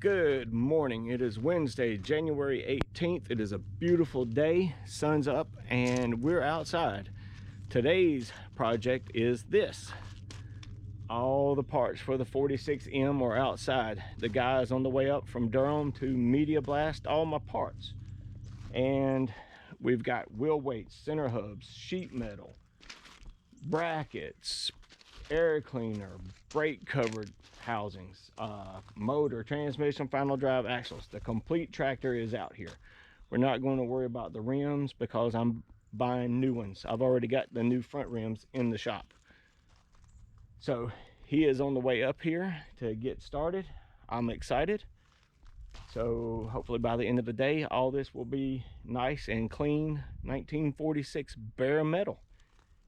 Good morning. It is Wednesday, January 18th. It is a beautiful day. Sun's up and we're outside. Today's project is this. All the parts for the 46M are outside. The guys on the way up from Durham to Media Blast all my parts. And we've got wheel weights, center hubs, sheet metal, brackets, air cleaner, brake covered housings, motor, transmission, final drive axles. The complete tractor is out here. We're not going to worry about the rims because I'm buying new ones. I've already got the new front rims in the shop. So he is on the way up here to get started. I'm excited. So hopefully by the end of the day, all this will be nice and clean 1946 bare metal.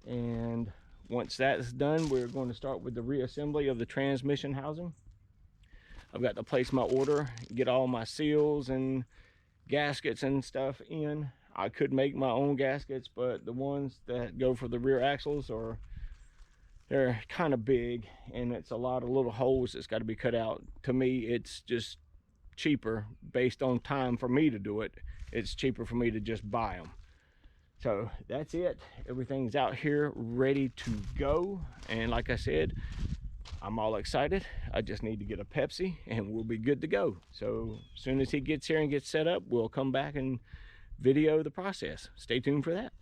And once that's done, we're going to start with the reassembly of the transmission housing. I've got to place my order, get all my seals and gaskets and stuff in. I could make my own gaskets, but the ones that go for the rear axles they're kind of big, and it's a lot of little holes that's got to be cut out. To me, it's just cheaper based on time for me to do it. It's cheaper for me to just buy them. So that's it. Everything's out here ready to go. And like I said, I'm all excited. I just need to get a Pepsi and we'll be good to go. So as soon as he gets here and gets set up, we'll come back and video the process. Stay tuned for that.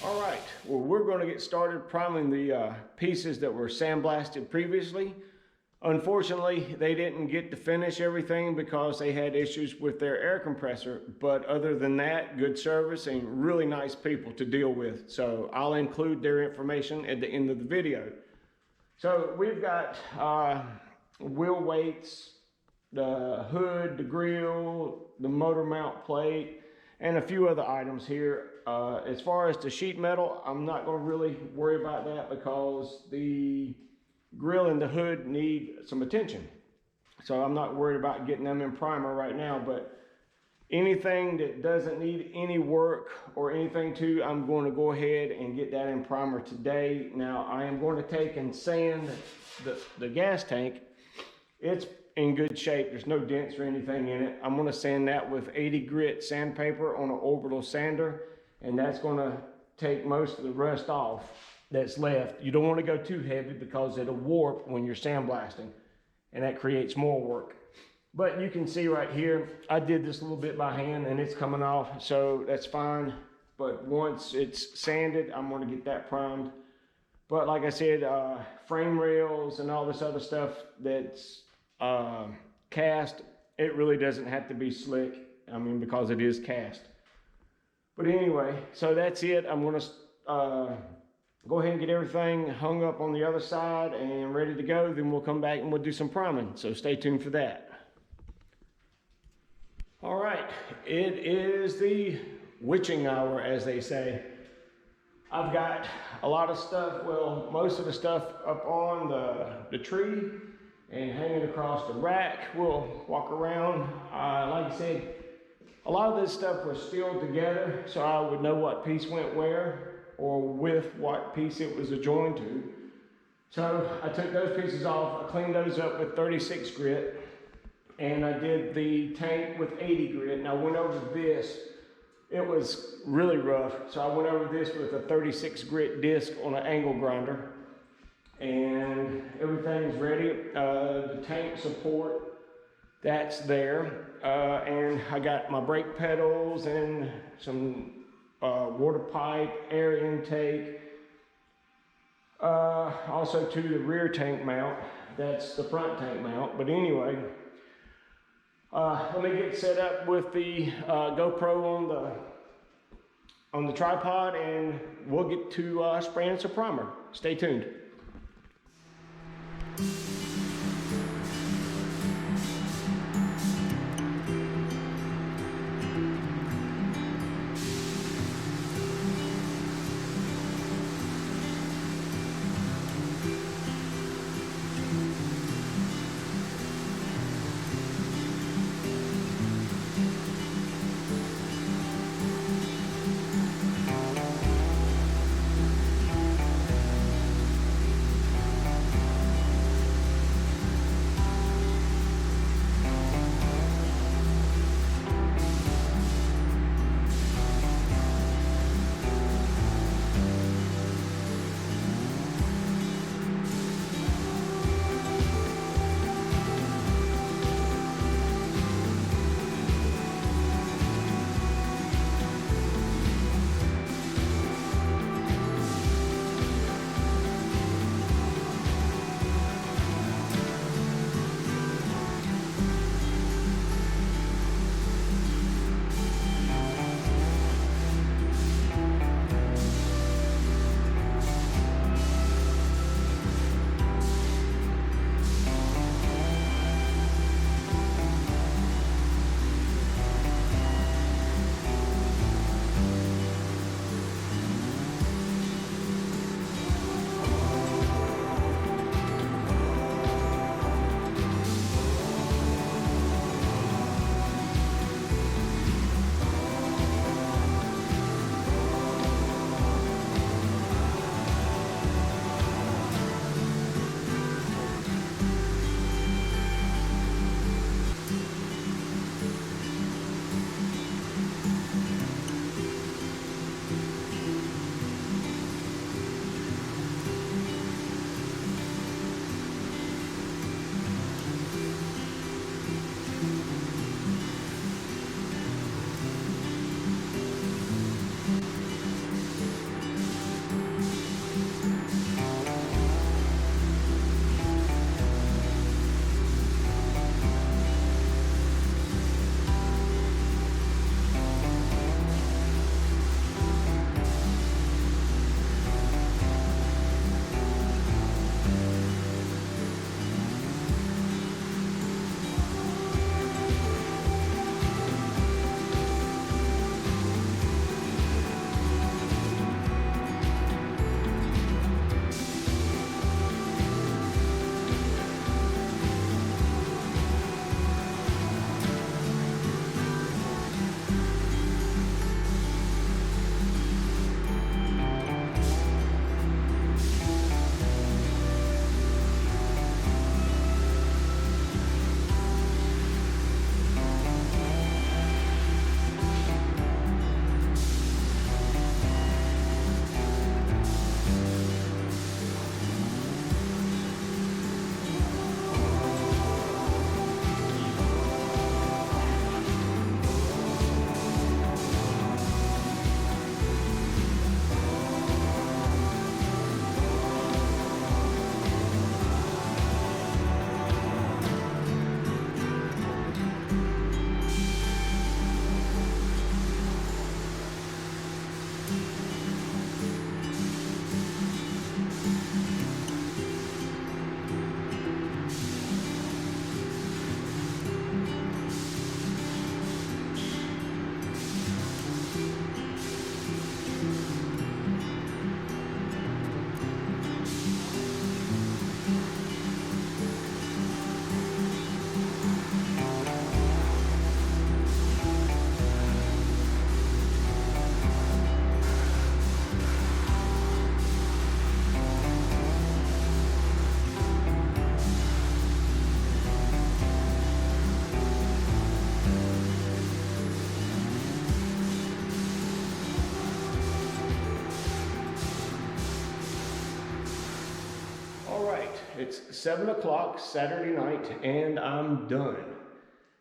All right, well, we're going to get started priming the pieces that were sandblasted previously. Unfortunately, they didn't get to finish everything because they had issues with their air compressor. But other than that, good service and really nice people to deal with. So I'll include their information at the end of the video. So we've got wheel weights, the hood, the grill, the motor mount plate, and a few other items here. As far as the sheet metal, I'm not going to really worry about that because the grill and the hood need some attention. So I'm not worried about getting them in primer right now, but anything that doesn't need any work or anything to, I'm going to go ahead and get that in primer today. Now I am going to take and sand the gas tank. It's in good shape. There's no dents or anything in it. I'm going to sand that with 80 grit sandpaper on an orbital sander, and that's going to take most of the rust off that's left. You don't want to go too heavy because it'll warp when you're sandblasting, and that creates more work. But you can see right here, I did this a little bit by hand and it's coming off, so that's fine. But once it's sanded, I'm going to get that primed. But like I said, frame rails and all this other stuff that's cast, it really doesn't have to be slick. I mean, because it is cast. But anyway, so that's it. I'm going to go ahead and get everything hung up on the other side and ready to go. Then we'll come back and we'll do some priming. So stay tuned for that. All right, it is the witching hour, as they say. I've got a lot of stuff, well, most of the stuff up on the tree and hanging across the rack. We'll walk around. Like I said, a lot of this stuff was stilled together, so I would know what piece went where or with what piece it was adjoined to. So I took those pieces off, I cleaned those up with 36 grit, and I did the tank with 80 grit, and I went over this. It was really rough, so I went over this with a 36 grit disc on an angle grinder, and everything's ready. The tank support, that's there, and I got my brake pedals and some water pipe, air intake, also to the rear tank mount. That's the front tank mount. But anyway, let me get set up with the GoPro on the tripod, and we'll get to spraying some primer. Stay tuned. It's 7 o'clock Saturday night and I'm done.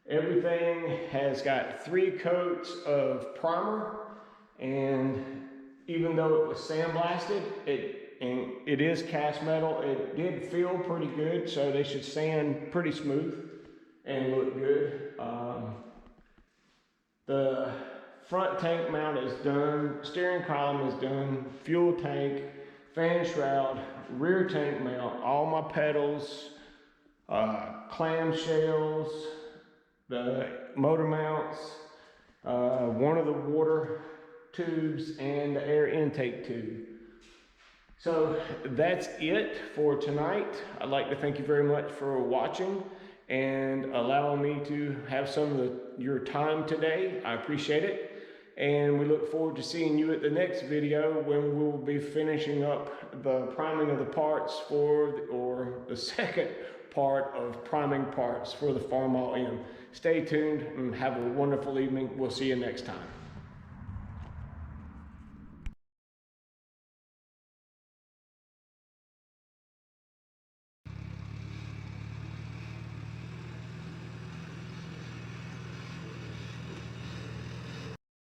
Everything has got 3 coats of primer, and even though it was sandblasted, it is cast metal, it did feel pretty good, so they should sand pretty smooth and look good. The front tank mount is done, steering column is done, fuel tank, fan shroud, rear tank mount, all my pedals, clamshells, the motor mounts, one of the water tubes, and the air intake tube. So that's it for tonight. I'd like to thank you very much for watching and allowing me to have some of your time today. I appreciate it. And we look forward to seeing you at the next video when we'll be finishing up the priming of the parts or the second part of priming parts for the Farmall M. Stay tuned and have a wonderful evening. We'll see you next time.